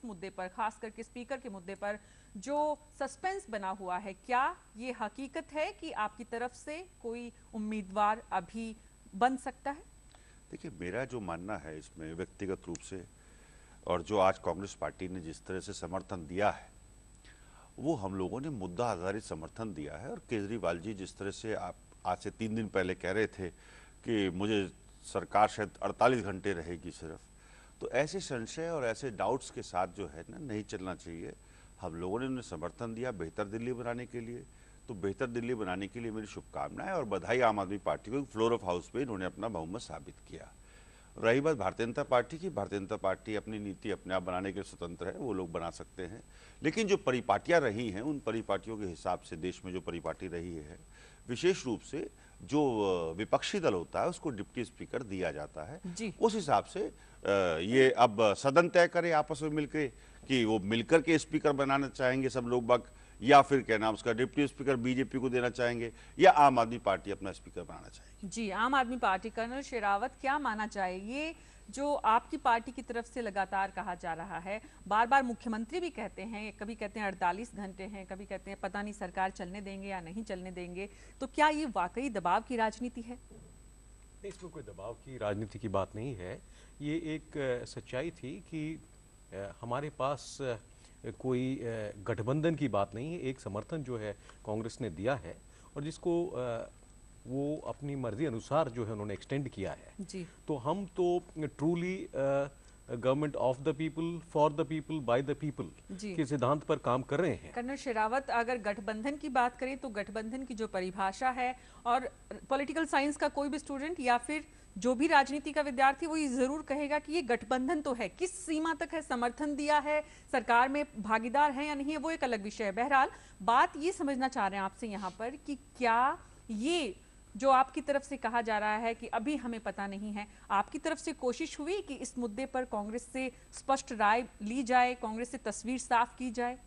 मुद्दे पर, खास करके स्पीकर के मुद्दे पर जो सस्पेंस बना हुआ है, क्या ये हकीकत है कि आपकी तरफ से कोई उम्मीदवार अभी बन सकता है? देखिए, मेरा जो मानना है इसमें व्यक्तिगत रूप से, और जो आज कांग्रेस पार्टी ने जिस तरह से समर्थन दिया है, वो हम लोगों ने मुद्दा आधारित समर्थन दिया है। और केजरीवाल जी जिस तरह से आप आज से 3 दिन पहले कह रहे थे कि मुझे सरकार शायद 48 घंटे रहेगी सिर्फ, तो ऐसे संशय और ऐसे डाउट्स के साथ जो है ना, नहीं चलना चाहिए। हम लोगों ने उन्हें समर्थन दिया बेहतर दिल्ली बनाने के लिए, तो बेहतर दिल्ली बनाने के लिए मेरी शुभकामनाएं और बधाई आम आदमी पार्टी को। फ्लोर ऑफ हाउस पे इन्होंने अपना बहुमत साबित किया। रही बात भारतीय जनता पार्टी की, भारतीय जनता पार्टी अपनी नीति अपने आप बनाने के स्वतंत्र है, वो लोग बना सकते हैं। लेकिन जो परिपाटियां रही हैं, उन परिपाटियों के हिसाब से देश में जो परिपाटी रही है, विशेष रूप से जो विपक्षी दल होता है उसको डिप्टी स्पीकर दिया जाता है। उस हिसाब से ये अब सदन तय करे आपस में मिलकर कि वो मिलकर के स्पीकर बनाना चाहेंगे सब लोग बाग, या फिर क्या नाम उसका डिप्टी स्पीकर बीजेपी को देना चाहेंगे, या आम आदमी पार्टी अपना स्पीकर बनाना चाहेगी। जी, आम आदमी पार्टी, कर्नल शेरावत क्या माना चाहिए? जो आपकी पार्टी की तरफ से लगातार कहा जा रहा है, बार बार मुख्यमंत्री भी कहते हैं, कभी कहते हैं 48 घंटे हैं, कभी कहते हैं पता नहीं सरकार चलने देंगे या नहीं चलने देंगे, तो क्या ये वाकई दबाव की राजनीति है? इसमें कोई दबाव की राजनीति की बात नहीं है। ये एक सच्चाई थी कि हमारे पास कोई गठबंधन की बात नहीं है। एक समर्थन जो है कांग्रेस ने दिया है और जिसको वो अपनी मर्जी अनुसार जो है उन्होंने एक्सटेंड किया है। जी। तो हम तो truly government of the people, for the people, by the people के सिद्धांत पर काम कर रहे हैं। कर्नल शेरावत, अगर गठबंधन की बात करें तो गठबंधन की जो परिभाषा है, और पॉलिटिकल साइंस का कोई भी स्टूडेंट या फिर जो भी राजनीति का विद्यार्थी, वो ये जरूर कहेगा कि ये गठबंधन तो है, किस सीमा तक है, समर्थन दिया है, सरकार में भागीदार है या नहीं है, वो एक अलग विषय है। बहरहाल बात ये समझना चाह रहे हैं आपसे यहाँ पर कि क्या ये जो आपकी तरफ से कहा जा रहा है कि अभी हमें पता नहीं है, आपकी तरफ से कोशिश हुई कि इस मुद्दे पर कांग्रेस से स्पष्ट राय ली जाए, कांग्रेस से तस्वीर साफ की जाए?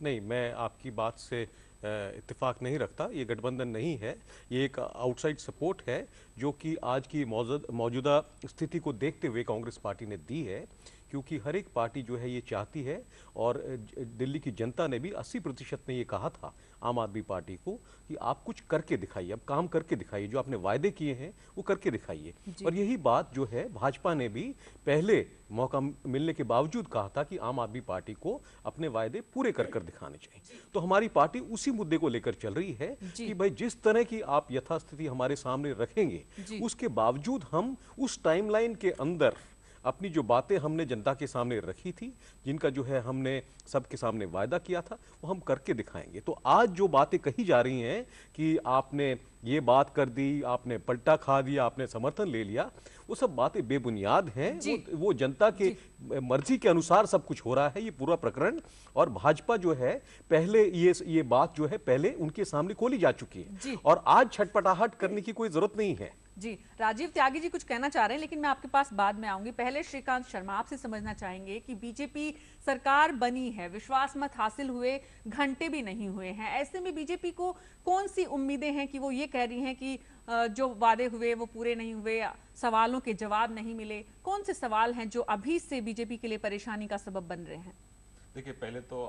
नहीं, मैं आपकी बात से इत्तेफाक नहीं रखता। ये गठबंधन नहीं है, ये एक आउटसाइड सपोर्ट है जो कि आज की मौजूदा स्थिति को देखते हुए कांग्रेस पार्टी ने दी है, क्योंकि हर एक पार्टी जो है ये चाहती है, और दिल्ली की जनता ने भी 80% ने ये कहा था आम आदमी पार्टी को कि आप कुछ करके दिखाइए, अब काम करके दिखाइए, जो आपने वायदे किए हैं वो करके दिखाइए। और यही बात जो है भाजपा ने भी पहले मौका मिलने के बावजूद कहा था कि आम आदमी पार्टी को अपने वायदे पूरे कर कर दिखाने चाहिए। तो हमारी पार्टी उसी मुद्दे को लेकर चल रही है कि भाई जिस तरह की आप यथास्थिति हमारे सामने रखेंगे, उसके बावजूद हम उस टाइमलाइन के अंदर अपनी जो बातें हमने जनता के सामने रखी थी, जिनका जो है हमने सबके सामने वायदा किया था, वो हम करके दिखाएंगे। तो आज जो बातें कही जा रही हैं कि आपने ये बात कर दी, आपने पलटा खा दिया, आपने समर्थन ले लिया, वो सब बातें बेबुनियाद हैं। वो जनता के मर्जी के अनुसार सब कुछ हो रहा है, ये पूरा प्रकरण। और भाजपा जो है पहले ये बात जो है पहले उनके सामने खोली जा चुकी है, और आज छटपटाहट करने की कोई जरूरत नहीं है। जी, राजीव त्यागी जी कुछ कहना चाह रहे हैं, लेकिन मैं आपके पास बाद में आऊंगी। पहले श्रीकांत शर्मा, आपसे समझना चाहेंगे कि बीजेपी सरकार बनी है, विश्वास मत हासिल हुए घंटे भी नहीं हुए हैं, ऐसे में बीजेपी को कौन सी उम्मीदें हैं कि वो ये कह रही हैं कि जो वादे हुए वो पूरे नहीं हुए, सवालों के जवाब नहीं मिले? कौन से सवाल हैं जो अभी से बीजेपी के लिए परेशानी का सबब बन रहे हैं? देखिए, पहले तो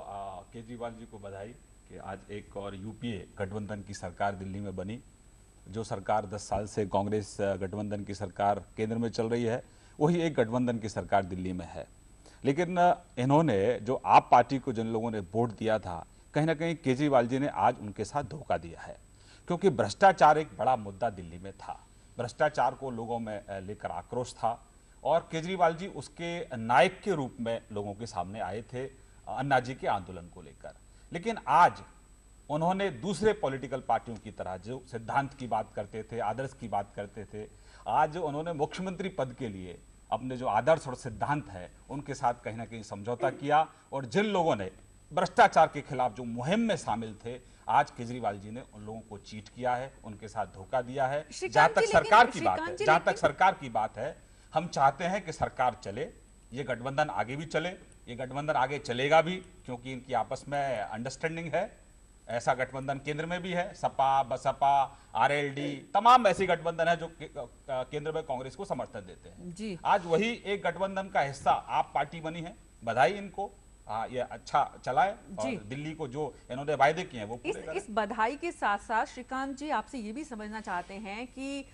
केजरीवाल जी को बधाई कि आज एक और यूपीए गठबंधन की सरकार दिल्ली में बनी। जो सरकार 10 साल से कांग्रेस गठबंधन की सरकार केंद्र में चल रही है, वही एक गठबंधन की सरकार दिल्ली में है। लेकिन इन्होंने जो आप पार्टी को जिन लोगों ने वोट दिया था, कहीं ना कहीं केजरीवाल जी ने आज उनके साथ धोखा दिया है, क्योंकि भ्रष्टाचार एक बड़ा मुद्दा दिल्ली में था। भ्रष्टाचार को लोगों में लेकर आक्रोश था, और केजरीवाल जी उसके नायक के रूप में लोगों के सामने आए थे अन्ना जी के आंदोलन को लेकर। लेकिन आज उन्होंने दूसरे पॉलिटिकल पार्टियों की तरह जो सिद्धांत की बात करते थे, आदर्श की बात करते थे, आज उन्होंने मुख्यमंत्री पद के लिए अपने जो आदर्श और सिद्धांत है उनके साथ कहीं ना कहीं समझौता किया। और जिन लोगों ने भ्रष्टाचार के खिलाफ जो मुहिम में शामिल थे, आज केजरीवाल जी ने उन लोगों को चीट किया है, उनके साथ धोखा दिया है। जहां तक सरकार की बात है, हम चाहते हैं कि सरकार चले, ये गठबंधन आगे भी चले, ये गठबंधन आगे चलेगा भी, क्योंकि इनकी आपस में अंडरस्टैंडिंग है। ऐसा गठबंधन केंद्र में भी है, सपा, बसपा, आरएलडी, तमाम ऐसी गठबंधन है जो केंद्र में कांग्रेस को समर्थन देते हैं। आज वही एक गठबंधन का हिस्सा आप पार्टी बनी है, बधाई इनको, ये अच्छा चलाए और जी। दिल्ली को जो इन्होंने वायदे किए हैं वो पूरे करें। इस बधाई के साथ साथ श्रीकांत जी आपसे ये भी समझना चाहते हैं कि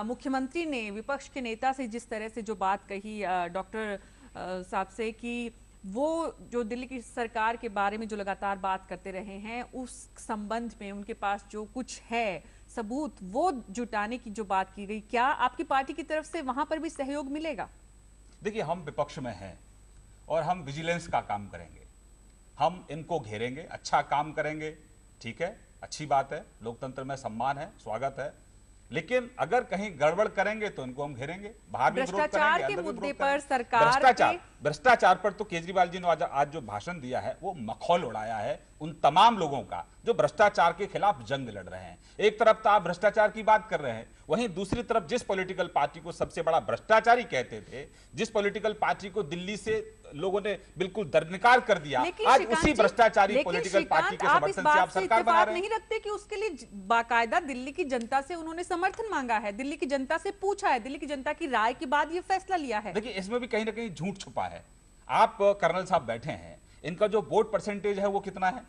मुख्यमंत्री ने विपक्ष के नेता से जिस तरह से जो बात कही डॉक्टर साहब से कि वो जो दिल्ली की सरकार के बारे में जो लगातार बात करते रहे हैं, उस संबंध में उनके पास जो कुछ है सबूत वो जुटाने की जो बात की गई, क्या आपकी पार्टी की तरफ से वहां पर भी सहयोग मिलेगा? देखिए, हम विपक्ष में हैं और हम विजिलेंस का काम करेंगे, हम इनको घेरेंगे, अच्छा काम करेंगे, ठीक है, अच्छी बात है, लोकतंत्र में सम्मान है, स्वागत है, लेकिन अगर कहीं गड़बड़ करेंगे तो इनको हम घेरेंगे, बाहर भी विरोध करेंगे, भ्रष्टाचार के अंदर भी मुद्दे विरोध पर करेंगे। सरकार भ्रष्टाचार पर तो केजरीवाल जी ने आज जो भाषण दिया है वो मखौल उड़ाया है उन तमाम लोगों का जो भ्रष्टाचार के खिलाफ जंग लड़ रहे हैं। एक तरफ तो आप भ्रष्टाचार की बात कर रहे हैं, वहीं दूसरी तरफ जिस पॉलिटिकल पार्टी को सबसे बड़ा भ्रष्टाचारी कहते थे, जिस पॉलिटिकल पार्टी को दिल्ली से लोगों ने बिल्कुल दरनिकार कर दिया, आज उसी भ्रष्टाचारी पॉलिटिकल पार्टी के समर्थन से आप सरकार बना रहे हैं। नहीं रखते कि उसके लिए बाकायदा दिल्ली की जनता से उन्होंने समर्थन मांगा है, दिल्ली की जनता से पूछा है, दिल्ली की जनता की राय के बाद ये फैसला लिया है। देखिए, इसमें भी कहीं ना कहीं झूठ छुपा है। आप कर्नल साहब बैठे हैं, इनका जो वोट परसेंटेज है वो कितना है,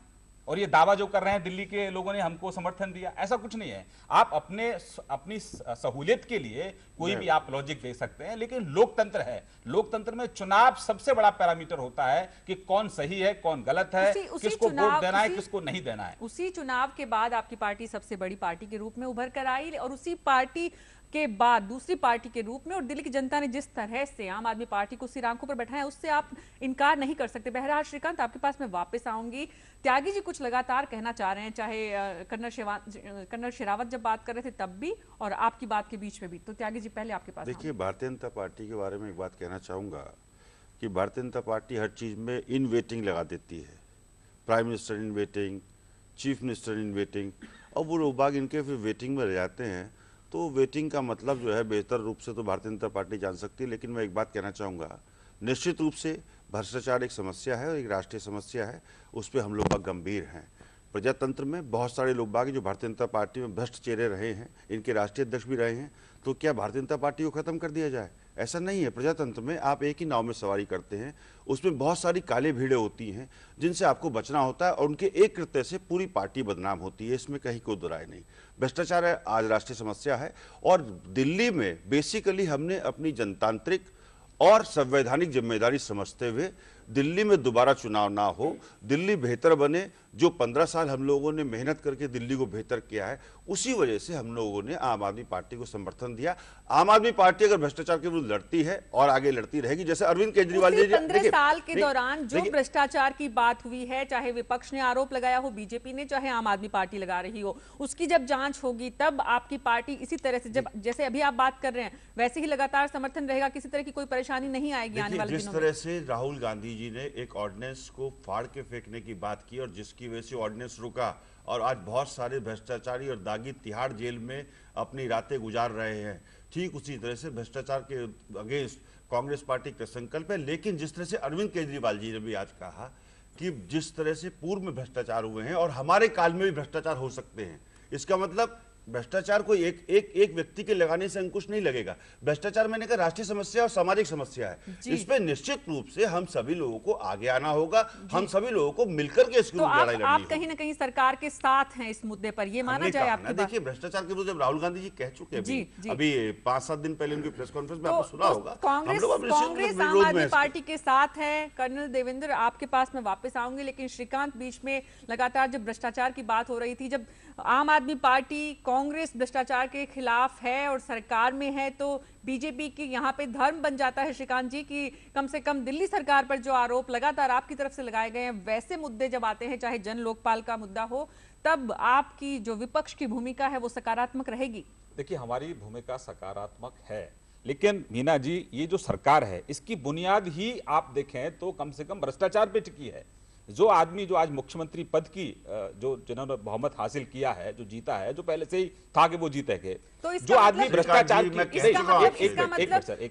और ये दावा जो कर रहे हैं दिल्ली के लोगों ने हमको समर्थन दिया, ऐसा कुछ नहीं है। आप अपनी सहूलियत के लिए कोई भी आप लॉजिक दे सकते हैं, लेकिन लोकतंत्र है, लोकतंत्र में चुनाव सबसे बड़ा पैरामीटर होता है कि कौन सही है, कौन गलत है, किसको वोट देना है, किसको नहीं देना है। उसी चुनाव के बाद आपकी पार्टी सबसे बड़ी पार्टी के रूप में उभर कर आई और उसी पार्टी के बाद दूसरी पार्टी के रूप में, और दिल्ली की जनता ने जिस तरह से आम आदमी पार्टी को सिर आंखों पर बैठाया उससे आप इनकार नहीं कर सकते। बहरहाल श्रीकांत, आपके पास मैं वापस आऊंगी। त्यागी जी कुछ लगातार कहना चाह रहे हैं, चाहे कर्नल शेरावत जब बात कर रहे थे तब भी और आपकी बात के बीच में भी। तो त्यागी जी पहले आपके पास। देखिए, भारतीय जनता पार्टी के बारे में एक बात कहना चाहूँगा कि भारतीय जनता पार्टी हर चीज़ में इन वेटिंग लगा देती है। Prime minister in waiting, chief minister in waiting, और वो लोग इनके फिर वेटिंग में रह जाते हैं। तो वेटिंग का मतलब जो है बेहतर रूप से तो भारतीय जनता पार्टी जान सकती है, लेकिन मैं एक बात कहना चाहूँगा, निश्चित रूप से भ्रष्टाचार एक समस्या है और एक राष्ट्रीय समस्या है, उस पर हम लोग बहुत गंभीर हैं। प्रजातंत्र में बहुत सारे लोग बागी जो भारतीय जनता पार्टी में भ्रष्ट चेहरे रहे हैं, इनके राष्ट्रीय अध्यक्ष भी रहे हैं, तो क्या भारतीय जनता पार्टी को खत्म कर दिया जाए? ऐसा नहीं है। प्रजातंत्र में आप एक ही नाव में सवारी करते हैं, उसमें बहुत सारी काले भीड़ें होती हैं जिनसे आपको बचना होता है, और उनके एक कृत्य से पूरी पार्टी बदनाम होती है, इसमें कहीं कोई दो राय नहीं। भ्रष्टाचार है आज राष्ट्रीय समस्या है, और दिल्ली में बेसिकली हमने अपनी जनतांत्रिक और संवैधानिक जिम्मेदारी समझते हुए दिल्ली में दोबारा चुनाव ना हो, दिल्ली बेहतर बने। जो 15 साल हम लोगों ने मेहनत करके दिल्ली को बेहतर किया है, उसी वजह से हम लोगों ने आम आदमी पार्टी को समर्थन दिया। आम आदमी पार्टी अगर भ्रष्टाचार के विरुद्ध लड़ती है और आगे लड़ती रहेगी, जैसे अरविंद केजरीवाल जी 15 साल के दौरान जो भ्रष्टाचार की बात हुई है, चाहे विपक्ष ने आरोप लगाया हो, बीजेपी ने, चाहे आम आदमी पार्टी लगा रही हो, उसकी जब जांच होगी तब आपकी पार्टी इसी तरह से, जब जैसे अभी आप बात कर रहे हैं वैसे ही लगातार समर्थन रहेगा, किसी तरह की कोई परेशानी नहीं आएगी आने वाले दिनों में। जिस तरह से राहुल गांधी जी ने एक ऑर्डिनेंस को फाड़ के फेंकने की बात की और जिसकी वजह से ऑर्डिनेंस रुका, और आज बहुत सारे भ्रष्टाचारी और दागी तिहाड़ जेल में अपनी रातें गुजार रहे हैं, ठीक उसी तरह से भ्रष्टाचार के अगेंस्ट कांग्रेस पार्टी का संकल्प है। लेकिन जिस तरह से अरविंद केजरीवाल जी ने भी आज कहा कि जिस तरह से पूर्व में भ्रष्टाचार हुए हैं और हमारे काल में भी भ्रष्टाचार हो सकते हैं, इसका मतलब भ्रष्टाचार को एक व्यक्ति के लगाने से अंकुश नहीं लगेगा। भ्रष्टाचार मैंने कहा राष्ट्रीय समस्या और सामाजिक समस्या है, इस पे निश्चित रूप से हम सभी लोगों को आगे आना होगा, हम सभी लोगों को मिलकर के इसकी लड़ाई लड़नी है। आप कहीं ना कहीं सरकार के साथ हैं इस मुद्दे पर, ये माना जाए आपकी बात? देखिए, भ्रष्टाचार के विरुद्ध जब राहुल गांधी जी कह चुके हैं, अभी 5-7 दिन पहले उनकी प्रेस कॉन्फ्रेंस में आपने सुना होगा, कांग्रेस आम आदमी पार्टी के साथ है। कर्नल देवेंद्र, आपके पास मैं वापस आऊंगी, लेकिन श्रीकांत, बीच में लगातार जब भ्रष्टाचार की बात हो रही थी, जब आम आदमी पार्टी, कांग्रेस भ्रष्टाचार के खिलाफ है और सरकार में है, तो बीजेपी की यहाँ पे धर्म बन जाता है श्रीकांत जी कि कम से कम दिल्ली सरकार पर जो आरोप लगातार आपकी तरफ से लगाए गए हैं, वैसे मुद्दे जब आते हैं, चाहे जन लोकपाल का मुद्दा हो, तब आपकी जो विपक्ष की भूमिका है वो सकारात्मक रहेगी? देखिए, हमारी भूमिका सकारात्मक है, लेकिन मीना जी, ये जो सरकार है इसकी बुनियाद ही आप देखें तो कम से कम भ्रष्टाचार पे टिकी है। जो आदमी जो आज मुख्यमंत्री पद की जिन्होंने बहुमत हासिल किया है, जो जीता है, जो पहले से ही था कि वो जीतेंगे, तो जो आदमी भ्रष्टाचार की,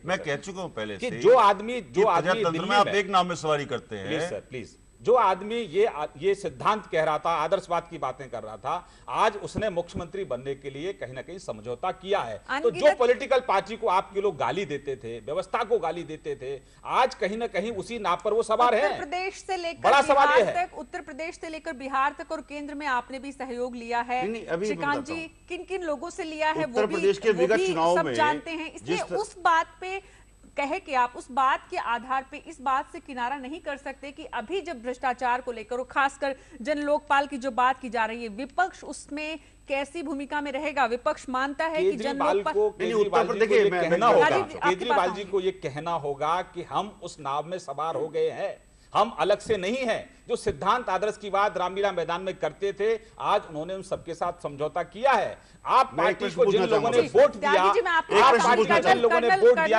मैं कह चुका हूं पहले से, जो आदमी आप एक नाव में सवारी करते हैं, प्लीज सर, प्लीज, जो आदमी ये सिद्धांत कह रहा था, आदर्शवाद की बातें कर रहा था, आज उसने मुख्यमंत्री बनने के लिए कहीं ना कहीं समझौता किया है। तो जो पॉलिटिकल पार्टी को आपके लोग गाली देते थे, व्यवस्था को गाली देते थे, आज कहीं ना कहीं उसी नाव पर वो सवार है। उत्तर प्रदेश से लेकर बड़ा सवाल बिहार ये है। तक, उत्तर प्रदेश से लेकर बिहार तक और केंद्र में आपने भी सहयोग लिया है। अभी श्रीकांत जी, किन किन लोगों से लिया है उत्तर प्रदेश के विगत चुनाव सब में जानते हैं, इसलिए उस बात पे कहे कि आप उस बात के आधार पे इस बात से किनारा नहीं कर सकते कि अभी जब भ्रष्टाचार को लेकर और खासकर जन लोकपाल की जो बात की जा रही है, विपक्ष उसमें कैसी भूमिका में रहेगा? विपक्ष मानता है कि जन लोकपाल केजरीवाल जी को ये कहना होगा कि हम उस नाव में सवार हो गए हैं, हम अलग से नहीं हैं। जो सिद्धांत आदर्श की बात रामलीला मैदान में करते थे, आज उन्होंने उन सबके साथ समझौता किया है। आप पार्टी को जिन लोगों ने वोट दिया,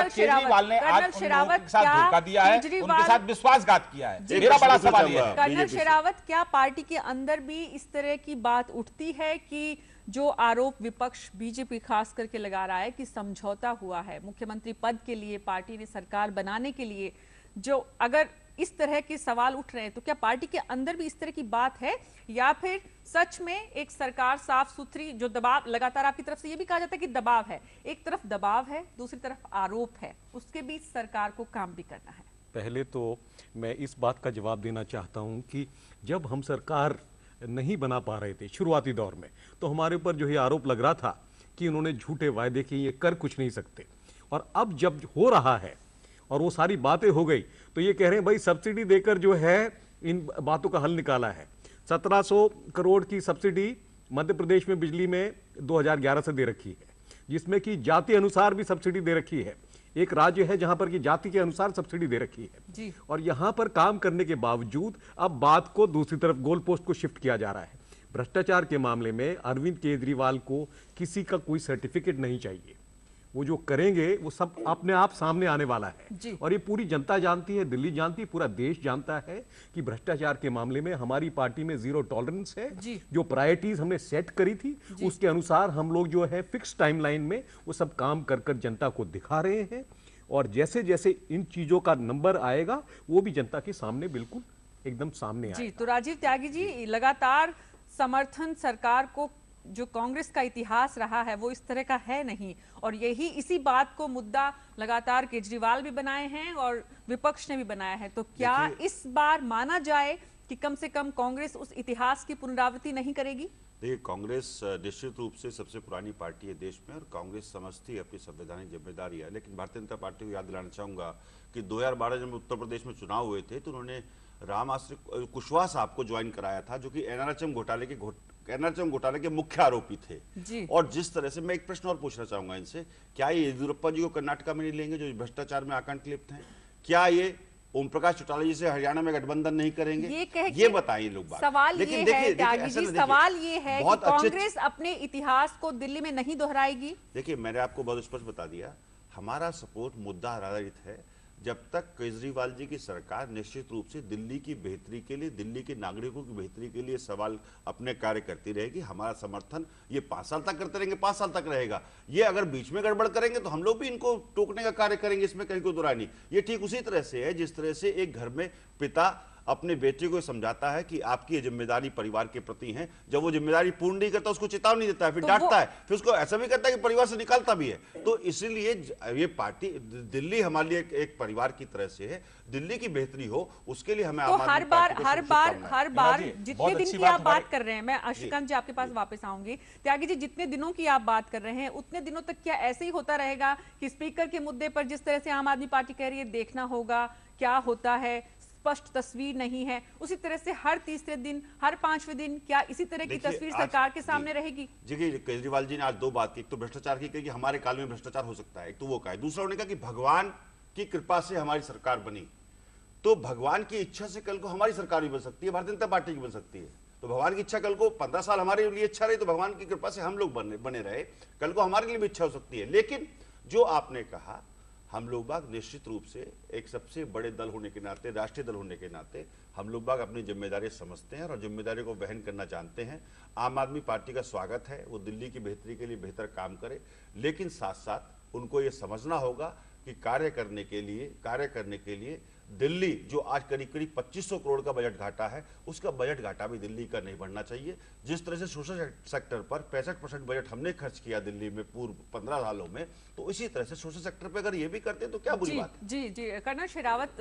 केजरीवाल ने आज उन लोगों के साथ धोखा दिया है, उनके साथ विश्वासघात किया है। मेरा बड़ा सवाल यह है, कर्नल शेरावत, क्या पार्टी के अंदर भी इस तरह की बात उठती है कि जो आरोप विपक्ष बीजेपी खास करके लगा रहा है कि समझौता हुआ है मुख्यमंत्री पद के लिए, पार्टी ने सरकार बनाने के लिए, जो अगर इस तरह के सवाल उठ रहे हैं तो क्या पार्टी के अंदर भी इस तरह की बात है, या फिर सच में एक सरकार साफ सुथरी, जो दबाव लगातार आपकी तरफ से ये भी कहा जाता है कि दबाव है, एक तरफ दबाव है, दूसरी तरफ आरोप है, उसके बीच सरकार को काम भी करना है? पहले तो मैं इस बात का जवाब देना चाहता हूं कि जब हम सरकार नहीं बना पा रहे थे शुरुआती दौर में, तो हमारे ऊपर जो ये आरोप लग रहा था कि उन्होंने झूठे वायदे किए, ये कर कुछ नहीं सकते। और अब जब हो रहा है और वो सारी बातें हो गई, तो ये कह रहे हैं भाई सब्सिडी देकर जो है इन बातों का हल निकाला है। 1700 करोड़ की सब्सिडी मध्य प्रदेश में बिजली में 2011 से दे रखी है, जिसमें कि जाति अनुसार भी सब्सिडी दे रखी है। एक राज्य है जहां पर कि जाति के अनुसार सब्सिडी दे रखी है जी। और यहां पर काम करने के बावजूद अब बात को दूसरी तरफ गोल पोस्ट को शिफ्ट किया जा रहा है। भ्रष्टाचार के मामले में अरविंद केजरीवाल को किसी का कोई सर्टिफिकेट नहीं चाहिए, वो जो करेंगे वो सब अपने आप सामने आने वाला है। और ये पूरी जनता जानती है, दिल्ली जानती है, पूरा देश जानता है कि भ्रष्टाचार के मामले में हमारी पार्टी में जीरो टॉलरेंस है। जो प्रायोरिटीज हमने सेट करी थी उसके अनुसार हम लोग जो है फिक्स टाइमलाइन में वो सब काम कर कर जनता को दिखा रहे हैं, और जैसे जैसे इन चीजों का नंबर आएगा वो भी जनता के सामने बिल्कुल एकदम सामने आएगा। तो राजीव त्यागी जी, लगातार समर्थन सरकार को, जो कांग्रेस का इतिहास रहा है वो इस तरह का है नहीं, और यही इसी बात को मुद्दा लगातार केजरीवाल भी बनाए हैं और विपक्ष ने भी बनाया है। तो क्या इस बार माना जाए कि कम से कम कांग्रेस उस इतिहास की पुनरावृत्ति नहीं करेगी? देखिए, कांग्रेस निश्चित रूप से सबसे पुरानी पार्टी है देश में और कांग्रेस समझती है अपनी संवैधानिक जिम्मेदारी है। लेकिन भारतीय जनता पार्टी को याद दिलाना चाहूंगा कि 2012 जब उत्तर प्रदेश में चुनाव हुए थे तो उन्होंने राम आश्रित कुशवाहा साहब को ज्वाइन कराया था, जो कि एनआरएचएम घोटाले के मुख्य आरोपी थे। और जिस तरह से, मैं एक प्रश्न और पूछना चाहूंगा इनसे, क्या ये येदियुरप्पा जी को कर्नाटका में नहीं लेंगे जो भ्रष्टाचार में आकांक्षी लिप्त हैं? क्या ये ओम प्रकाश चौटाला जी से हरियाणा में गठबंधन नहीं करेंगे? ये बताइए लोग बात। सवाल ये है त्यागी जी, सवाल ये है कि कांग्रेस अपने इतिहास को दिल्ली में नहीं दोहराएगी। देखिए, मैंने आपको बहुत स्पष्ट बता दिया, हमारा सपोर्ट मुद्दा आधारित है। जब तक केजरीवाल जी की सरकार निश्चित रूप से दिल्ली की बेहतरी के लिए, दिल्ली के नागरिकों की बेहतरी के लिए सवाल अपने कार्य करती रहेगी, हमारा समर्थन ये 5 साल तक करते रहेंगे, 5 साल तक रहेगा। ये अगर बीच में गड़बड़ करेंगे तो हम लोग भी इनको टोकने का कार्य करेंगे, इसमें कहीं कोई दो राय नहीं। ये ठीक उसी तरह से है जिस तरह से एक घर में पिता अपने बेटे को समझाता है कि आपकी ये जिम्मेदारी परिवार के प्रति है, जब वो जिम्मेदारी पूर्ण नहीं करता उसको चेतावनी देता है, फिर डांटता है, फिर उसको ऐसा भी करता है कि परिवार से निकालता भी है। तो इसीलिए ये पार्टी, दिल्ली हमारे लिए एक परिवार की तरह से है, दिल्ली की बेहतरी हो उसके लिए हमें तो हर बार जितने दिन की आप बात कर रहे हैं, मैं श्रीकांत जी आपके पास वापस आऊंगी। त्यागी जी, जितने दिनों की आप बात कर रहे हैं उतने दिनों तक क्या ऐसे ही होता रहेगा कि स्पीकर के मुद्दे पर जिस तरह से आम आदमी पार्टी कह रही है देखना होगा क्या होता है, स्पष्ट तस्वीर नहीं है, उसी तरह से हर तीसरे दिन, हर 5वें दिन क्या इसी तरह की तस्वीर सरकार के सामने रहेगी? जी, केजरीवाल जी ने आज दो बात की, एक तो भ्रष्टाचार की कि हमारे काल में भ्रष्टाचार हो सकता है, एक तो वो कहा, दूसरा उन्होंने कहा कि भगवान की कृपा से हमारी सरकार बनी। तो भगवान की इच्छा से कल को हमारी सरकार भी बन सकती है, भारतीय जनता पार्टी की बन सकती है। तो भगवान की इच्छा, कल को 15 साल हमारे लिए इच्छा रही तो भगवान की कृपा से हम लोग बने रहे, कल को हमारे लिए भी इच्छा हो सकती है। लेकिन जो आपने कहा, हम लोग बाग निश्चित रूप से एक सबसे बड़े दल होने के नाते, राष्ट्रीय दल होने के नाते, हम लोग बाग अपनी जिम्मेदारी समझते हैं और जिम्मेदारी को वहन करना जानते हैं। आम आदमी पार्टी का स्वागत है, वो दिल्ली की बेहतरी के लिए बेहतर काम करे, लेकिन साथ साथ उनको ये समझना होगा कि कार्य करने के लिए दिल्ली जो आज करीब करीब 2500 करोड़ का बजट घाटा है, उसका बजट घाटा भी दिल्ली का नहीं बढ़ना चाहिए। जिस तरह से सोशल सेक्टर पर 65% बजट हमने खर्च किया दिल्ली में पूर्व 15 सालों में, तो इसी तरह से सोशल सेक्टर पे अगर ये भी करते हैं तो क्या बुरी बात है। जी जी कर्नल शेरावत,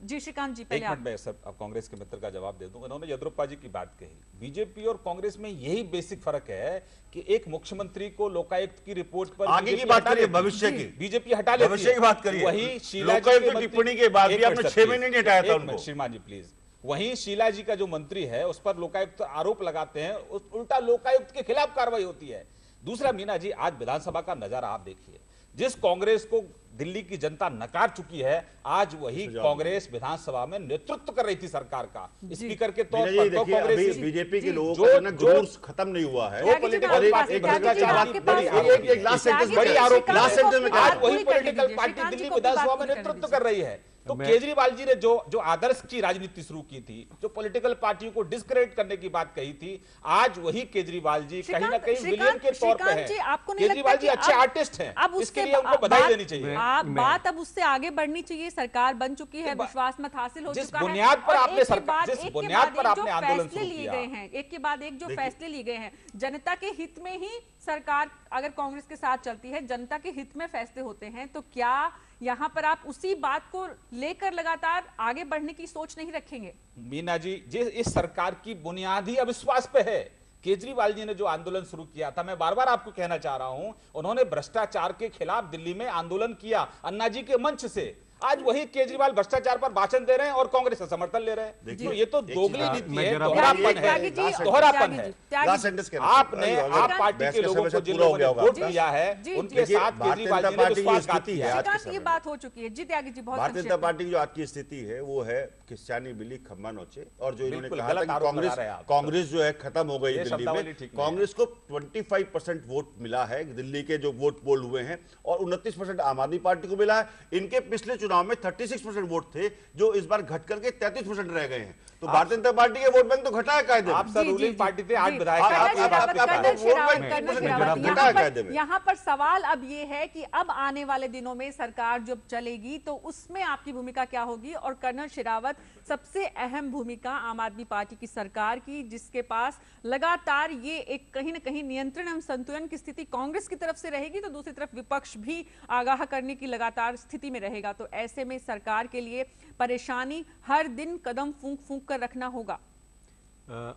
जी श्रीकांत जी, एक पहले मिनट में सर अब कांग्रेस के मित्र का जवाब दे दूंगा। उन्होंने येदियुरप्पा जी की बात कही, बीजेपी और कांग्रेस में यही बेसिक फर्क है कि एक मुख्यमंत्री को लोकायुक्त की रिपोर्ट पर आगे की बात करिए, भविष्य की, बीजेपी हटा लेती है, भविष्य की बात करिए। वही शीला जी लोकायुक्त के की मंत्री- टिप्पणी के बाद भी आपने 6 महीने नहीं हटाया था उनको। श्रीमान जी प्लीज, वहीं शीला जी का जो मंत्री है उस पर लोकायुक्त आरोप लगाते हैं, उल्टा लोकायुक्त के खिलाफ कार्रवाई होती है। दूसरा मीना जी, आज विधानसभा का नजारा आप देखिए, जिस कांग्रेस को दिल्ली की जनता नकार चुकी है, आज वही कांग्रेस विधानसभा में नेतृत्व कर रही थी सरकार का स्पीकर के तौर पर। तो कांग्रेस बीजेपी के लोगों जो- का ना जो- जुलूस खत्म नहीं हुआ है। त्यागी जी, political आपके पास- party एक त्यागी जी, भ्रष्टाचार आपके की पास- बड़ी- त्यागी एक लास्ट जी, सेंटेंस बड़ी आरोप लास्ट सेंटेंस में क्या आज है? वही पूरी करने पॉलिटिकल दीजिए, पार्टी श्रीकांत जी दिल्ली को भी बात विधानसभा में पूरी करने नेतृत्व दीजिए। कर रही है। तो मैं- केजरीवाल जी ने जो आदर्श की राजनीति शुरू की थी, जो पॉलिटिकल पार्टियों को डिस्क्रेडिट करने की बात कही थी, आज वही केजरीवाल जी कहीं ना कहीं विलियन के तौर पे श्रीकांत जी, हैं। आपको नहीं केजरीवाल लगता जी कि अच्छे अब- आर्टिस्ट हैं, अब इसके उससे लिए उनको बधाई देनी चाहिए। बात अब उससे आगे बढ़नी चाहिए। सरकार बन चुकी है, विश्वास मत हासिल हो जिस चुका है, बुनियाद पर और आपने एक के सरकार- बाद जिस एक के बुनियाद बाद पर एक जो आपने आंदोलन फैसले शुरू लिए किया। गए हैं, एक के बाद एक जो देखिए- फैसले लिए गए हैं, जनता के हित में ही सरकार अगर कांग्रेस के साथ चलती है, जनता के हित में फैसले होते हैं, तो क्या यहाँ पर आप उसी बात को लेकर लगातार आगे बढ़ने की सोच नहीं रखेंगे? मीना जी, जिस इस सरकार की बुनियादी अविश्वास पे है। केजरीवाल जी ने जो आंदोलन शुरू किया था, मैं बार बार आपको कहना चाह रहा हूं, उन्होंने भ्रष्टाचार के खिलाफ दिल्ली में आंदोलन किया अन्ना जी के मंच से। आज वही केजरीवाल भ्रष्टाचार पर भाषण दे रहे हैं और कांग्रेस से समर्थन ले रहे हैं। देखिए, तो ये तो एक चीज- दोगली नीति मैं है, जरा- दोहरापन त्यागी है, जी, दोहरापन है। लास्ट सेंटेंस कहना आपने आप पार्टी के लोगों को जिन लोगों ने वोट दिया है, जी, उनके देखिए, साथ भारतीय केजरीवाल जनता जी ने पार्टी की विश्वासघात स्थिति किया है। है। आज के श्रीकांत, समय ये में। बात हो चुकी है। जी त्यागी जी, बहुत भारतीय जनता संक्षेप में। पार्टी की जो आज की स्थिति है वो है क्रिश्चियानी बिली खम्मा नोचे, और जो इन्होंने बिल्कुल कहा गलत था कि आरोप कांग्रेस लगा रहे हैं आप। कांग्रेस जो है खत्म हो गई ये दिल्ली शब्दावली में। ठीक नहीं है। कांग्रेस को 25% वोट मिला है दिल्ली के जो वोट पोल हुए हैं, और 29% आम आदमी पार्टी को मिला है। इनके पिछले चुनाव में 36% वोट थे, जो इस बार घट करके 33% रह गए हैं। तो भारतीय जनता पार्टी के वोट बैंक तो घटा है कायदे में। आप सर जी, रूलिंग जी, पार्टी थे, आज जी। विधायक कर्नल हैं, आप- शेरावत, आपके पास- colonel Sherawat, vote colonel bank Sherawat, घटा यहाँ है पर- कायदे में। यहाँ पर सवाल अब ये है कि अब आने वाले दिनों में सरकार जब चलेगी तो उसमें आपकी भूमिका क्या होगी? और कर्नल शेरावत, सबसे अहम भूमिका आम आदमी पार्टी की सरकार की, जिसके पास लगातार ये एक कहीं ना कहीं नियंत्रण एवं संतुलन की स्थिति कांग्रेस की तरफ से रहेगी, तो दूसरी तरफ विपक्ष भी आगाह करने की लगातार स्थिति में रहेगा। तो ऐसे में सरकार के लिए परेशानी हर दिन कदम फूंक फूंक कर रखना होगा।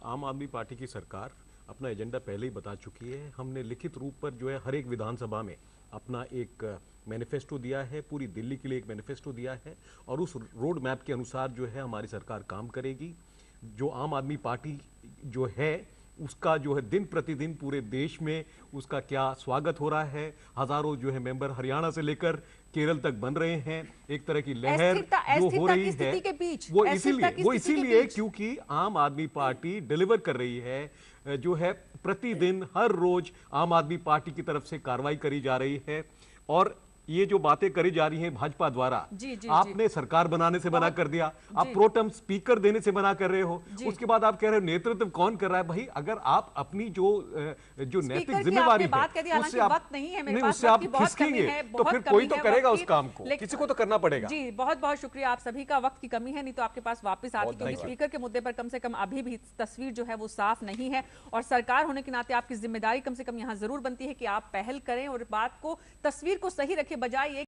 आम आदमी पार्टी की सरकार अपना एजेंडा पहले ही बता चुकी है। हमने लिखित रूप पर जो है हर एक विधानसभा में अपना एक मैनिफेस्टो दिया है, पूरी दिल्ली के लिए एक मैनिफेस्टो दिया है, और उस रोड मैप के अनुसार जो है हमारी सरकार काम करेगी। जो आम आदमी पार्टी जो है उसका जो है दिन प्रतिदिन पूरे देश में उसका क्या स्वागत हो रहा है। हजारों जो है मेंबर हरियाणा से लेकर केरल तक बन रहे हैं। एक तरह की लहर जो हो रही है वो इसीलिए क्योंकि आम आदमी पार्टी डिलीवर कर रही है, जो है प्रतिदिन हर रोज आम आदमी पार्टी की तरफ से कार्रवाई करी जा रही है। और ये जो बातें करी जा रही हैं भाजपा द्वारा, आपने सरकार बनाने से मना कर दिया, आप प्रोटेम स्पीकर देने से मना कर रहे हो, उसके बाद आप कह रहे हो नेतृत्व कौन कर रहा है। भाई अगर आप अपनी जो नैतिक जिम्मेवारी है उससे आप खिसकेंगे तो फिर कोई तो करेगा उस काम को, किसी को तो करना पड़ेगा। जी बहुत बहुत शुक्रिया आप सभी का। वक्त की कमी है, नहीं तो आपके पास वापस आती, क्योंकि स्पीकर के मुद्दे पर कम से कम अभी भी तस्वीर जो है वो साफ नहीं है, और सरकार होने के नाते आपकी जिम्मेदारी कम से कम यहाँ जरूर बनती है कि आप पहल करें और बात को, तस्वीर को सही रखें, बजाय